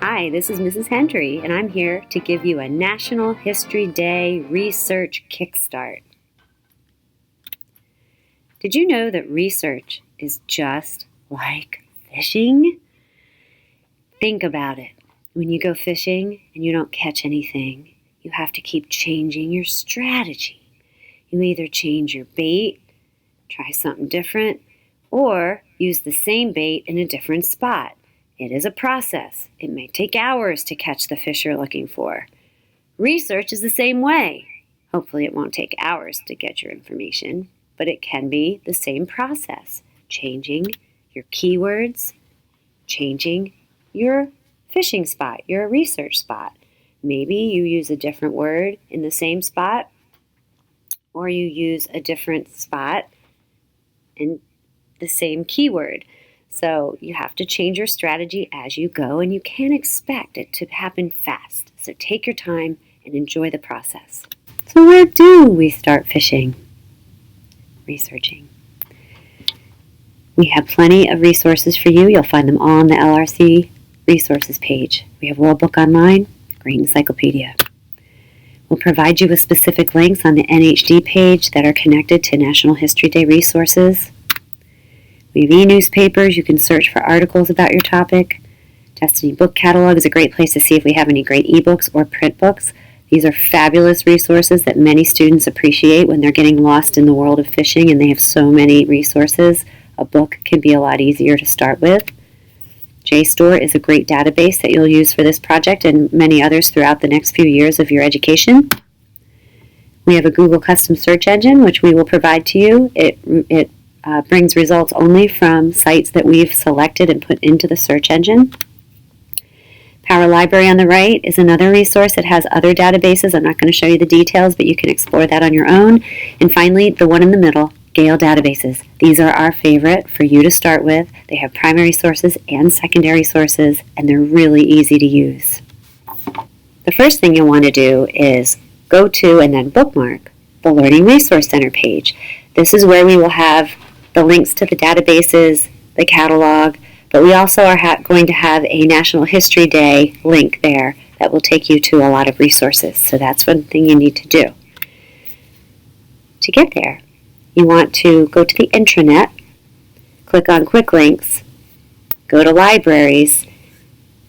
Hi, this is Mrs. Hendry, and I'm here to give you a National History Day research kickstart. Did you know that research is just like fishing? Think about it. When you go fishing and you don't catch anything, you have to keep changing your strategy. You either change your bait, try something different, or use the same bait in a different spot. It is a process. It may take hours to catch the fish you're looking for. Research is the same way. Hopefully it won't take hours to get your information, but it can be the same process. Changing your keywords, changing your fishing spot, your research spot. Maybe you use a different word in the same spot, or you use a different spot and the same keyword. So you have to change your strategy as you go, and you can't expect it to happen fast. So take your time and enjoy the process. So where do we start fishing? Researching. We have plenty of resources for you. You'll find them all on the LRC resources page. We have World Book Online, Great Encyclopedia. We'll provide you with specific links on the NHD page that are connected to National History Day resources. We have e-newspapers. You can search for articles about your topic. Destiny Book Catalog is a great place to see if we have any great ebooks or print books. These are fabulous resources that many students appreciate when they're getting lost in the world of fishing and they have so many resources. A book can be a lot easier to start with. JSTOR is a great database that you'll use for this project and many others throughout the next few years of your education. We have a Google custom search engine, which we will provide to you. It brings results only from sites that we've selected and put into the search engine. Power Library on the right is another resource that has other databases. I'm not going to show you the details, but you can explore that on your own. And finally, the one in the middle, Gale Databases. These are our favorite for you to start with. They have primary sources and secondary sources, and they're really easy to use. The first thing you'll want to do is go to and then bookmark the Learning Resource Center page. This is where we will have the links to the databases, the catalog, but we also are going to have a National History Day link there that will take you to a lot of resources. So that's one thing you need to do. To get there, you want to go to the intranet, click on Quick Links, go to Libraries,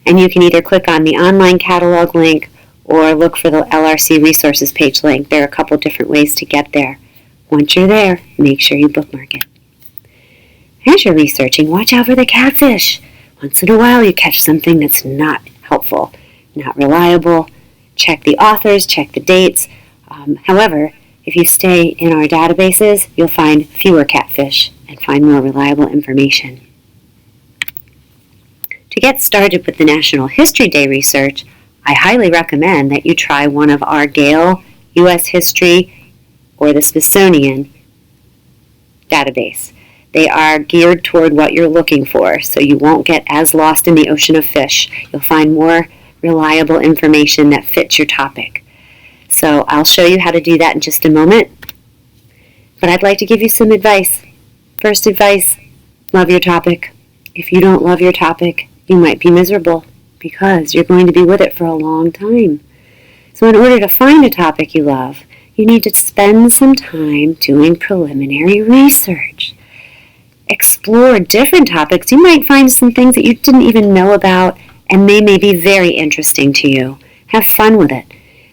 and you can either click on the online catalog link or look for the LRC Resources page link. There are a couple different ways to get there. Once you're there, make sure you bookmark it. As you're researching, watch out for the catfish. Once in a while, you catch something that's not helpful, not reliable. Check the authors, check the dates. However, if you stay in our databases, you'll find fewer catfish and find more reliable information. To get started with the National History Day research, I highly recommend that you try one of our Gale, U.S. History, or the Smithsonian database. They are geared toward what you're looking for, so you won't get as lost in the ocean of fish. You'll find more reliable information that fits your topic. So I'll show you how to do that in just a moment. But I'd like to give you some advice. First advice, love your topic. If you don't love your topic, you might be miserable because you're going to be with it for a long time. So in order to find a topic you love, you need to spend some time doing preliminary research. Explore different topics. You might find some things that you didn't even know about, and they may be very interesting to you. Have fun with it.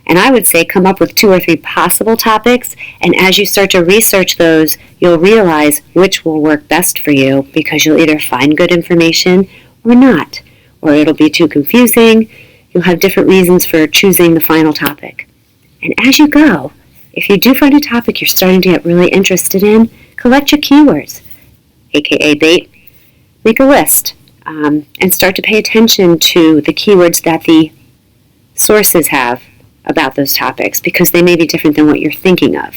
And I would say come up with 2 or 3 possible topics, and as you start to research those, you'll realize which will work best for you because you'll either find good information or not, or it'll be too confusing. You'll have different reasons for choosing the final topic. And as you go, if you do find a topic you're starting to get really interested in, collect your keywords, aka bait. Make a list and start to pay attention to the keywords that the sources have about those topics because they may be different than what you're thinking of.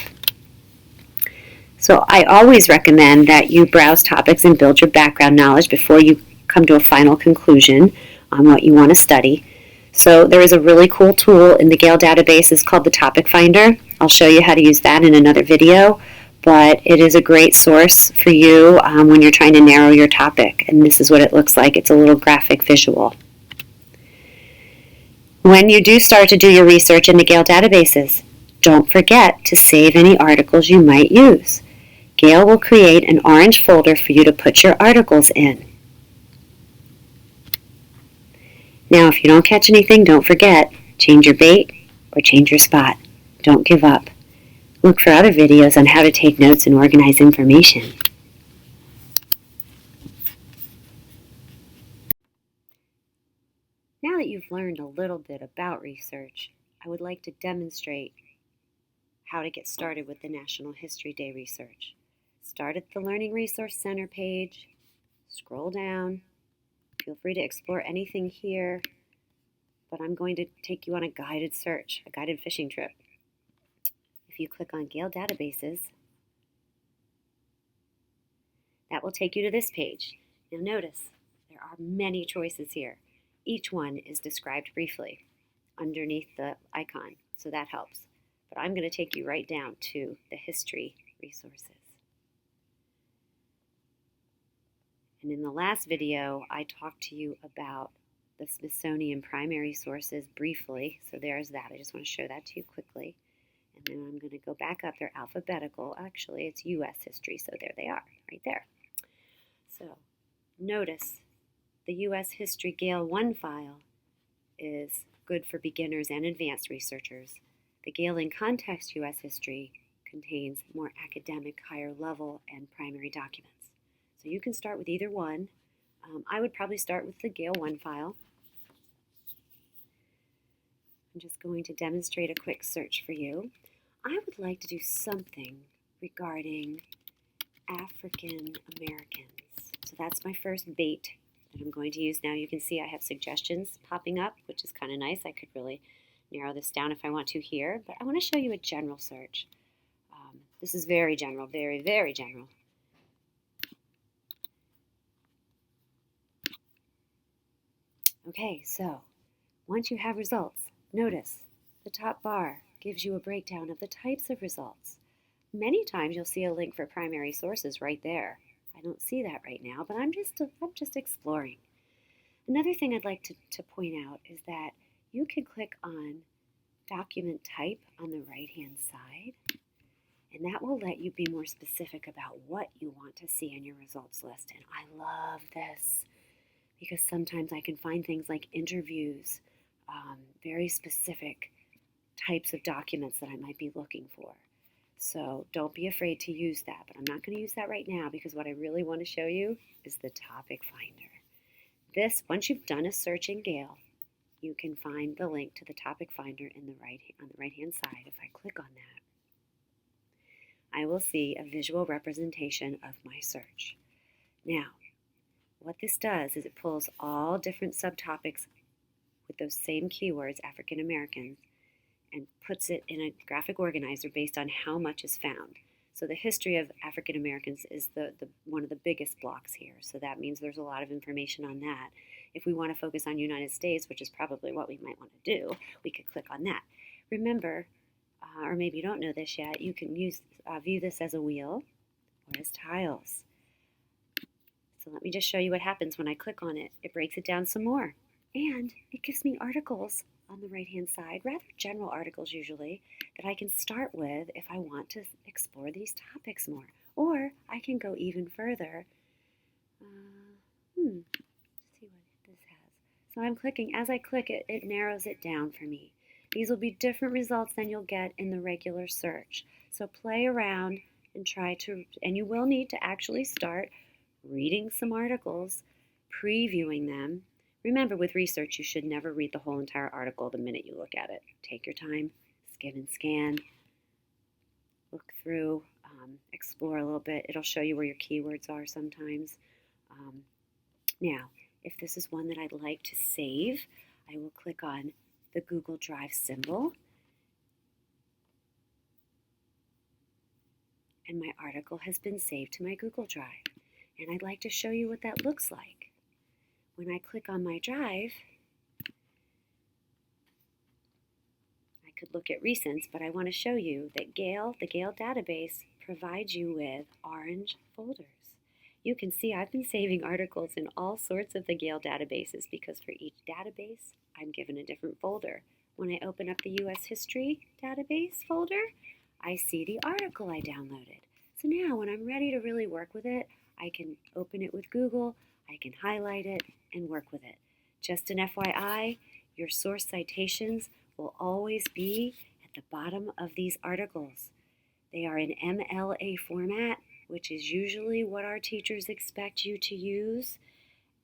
So I always recommend that you browse topics and build your background knowledge before you come to a final conclusion on what you want to study. So there is a really cool tool in the Gale database. It's called the Topic Finder. I'll show you how to use that in another video. But it is a great source for you when you're trying to narrow your topic. And this is what it looks like. It's a little graphic visual. When you do start to do your research in the Gale databases, don't forget to save any articles you might use. Gale will create an orange folder for you to put your articles in. Now, if you don't catch anything, don't forget, change your bait or change your spot. Don't give up. Look for other videos on how to take notes and organize information. Now that you've learned a little bit about research, I would like to demonstrate how to get started with the National History Day research. Start at the Learning Resource Center page, scroll down. Feel free to explore anything here, but I'm going to take you on a guided search, a guided fishing trip. If you click on Gale Databases, that will take you to this page. Now notice, there are many choices here. Each one is described briefly underneath the icon, so that helps. But I'm going to take you right down to the history resources. And in the last video, I talked to you about the Smithsonian primary sources briefly, so there's that. I just want to show that to you quickly. And then I'm going to go back up. They're alphabetical. Actually, it's U.S. history, so there they are, right there. So notice the U.S. History Gale 1 file is good for beginners and advanced researchers. The Gale in Context U.S. History contains more academic, higher level, and primary documents. So you can start with either one. I would probably start with the Gale 1 file. I'm just going to demonstrate a quick search for you. I would like to do something regarding African Americans. So that's my first bait that I'm going to use now. You can see I have suggestions popping up, which is kind of nice. I could really narrow this down if I want to here, but I want to show you a general search. This is very general, very, very general. Okay, so once you have results, notice the top bar gives you a breakdown of the types of results. Many times you'll see a link for primary sources right there. I don't see that right now, but I'm just exploring. Another thing I'd like to point out is that you can click on document type on the right-hand side, and that will let you be more specific about what you want to see in your results list. And I love this because sometimes I can find things like interviews, very specific types of documents that I might be looking for. So don't be afraid to use that, but I'm not going to use that right now because what I really want to show you is the topic finder. This, once you've done a search in Gale, you can find the link to the topic finder on the right-hand side. If I click on that, I will see a visual representation of my search. Now, what this does is it pulls all different subtopics with those same keywords, African Americans, and puts it in a graphic organizer based on how much is found. So the history of African Americans is one of the biggest blocks here. So that means there's a lot of information on that. If we want to focus on United States, which is probably what we might want to do, we could click on that. Remember, or maybe you don't know this yet, you can view this as a wheel or as tiles. So let me just show you what happens when I click on it. It breaks it down some more. And it gives me articles on the right-hand side, rather general articles usually, that I can start with if I want to explore these topics more. Or I can go even further. Let's see what this has. So I'm clicking. As I click it, it narrows it down for me. These will be different results than you'll get in the regular search. So play around and and you will need to actually start reading some articles, previewing them. Remember, with research, you should never read the whole entire article the minute you look at it. Take your time, skim and scan, look through, explore a little bit. It'll show you where your keywords are sometimes. Now, if this is one that I'd like to save, I will click on the Google Drive symbol, and my article has been saved to my Google Drive. And I'd like to show you what that looks like. When I click on my drive, I could look at recents, but I want to show you that the Gale database provides you with orange folders. You can see I've been saving articles in all sorts of the Gale databases because for each database, I'm given a different folder. When I open up the U.S. History database folder, I see the article I downloaded. So now when I'm ready to really work with it, I can open it with Google, I can highlight it, and work with it. Just an FYI, your source citations will always be at the bottom of these articles. They are in MLA format, which is usually what our teachers expect you to use.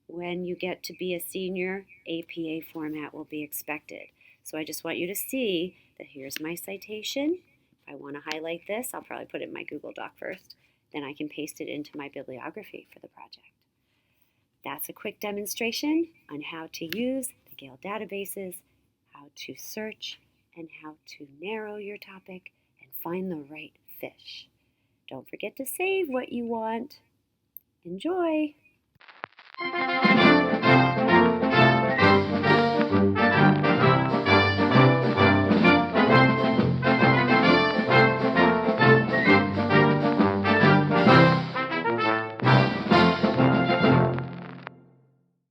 When you get to be a senior, APA format will be expected. So I just want you to see that here's my citation. If I want to highlight this, I'll probably put it in my Google Doc first. Then I can paste it into my bibliography for the project. That's a quick demonstration on how to use the Gale databases, how to search, and how to narrow your topic and find the right fish. Don't forget to save what you want. Enjoy!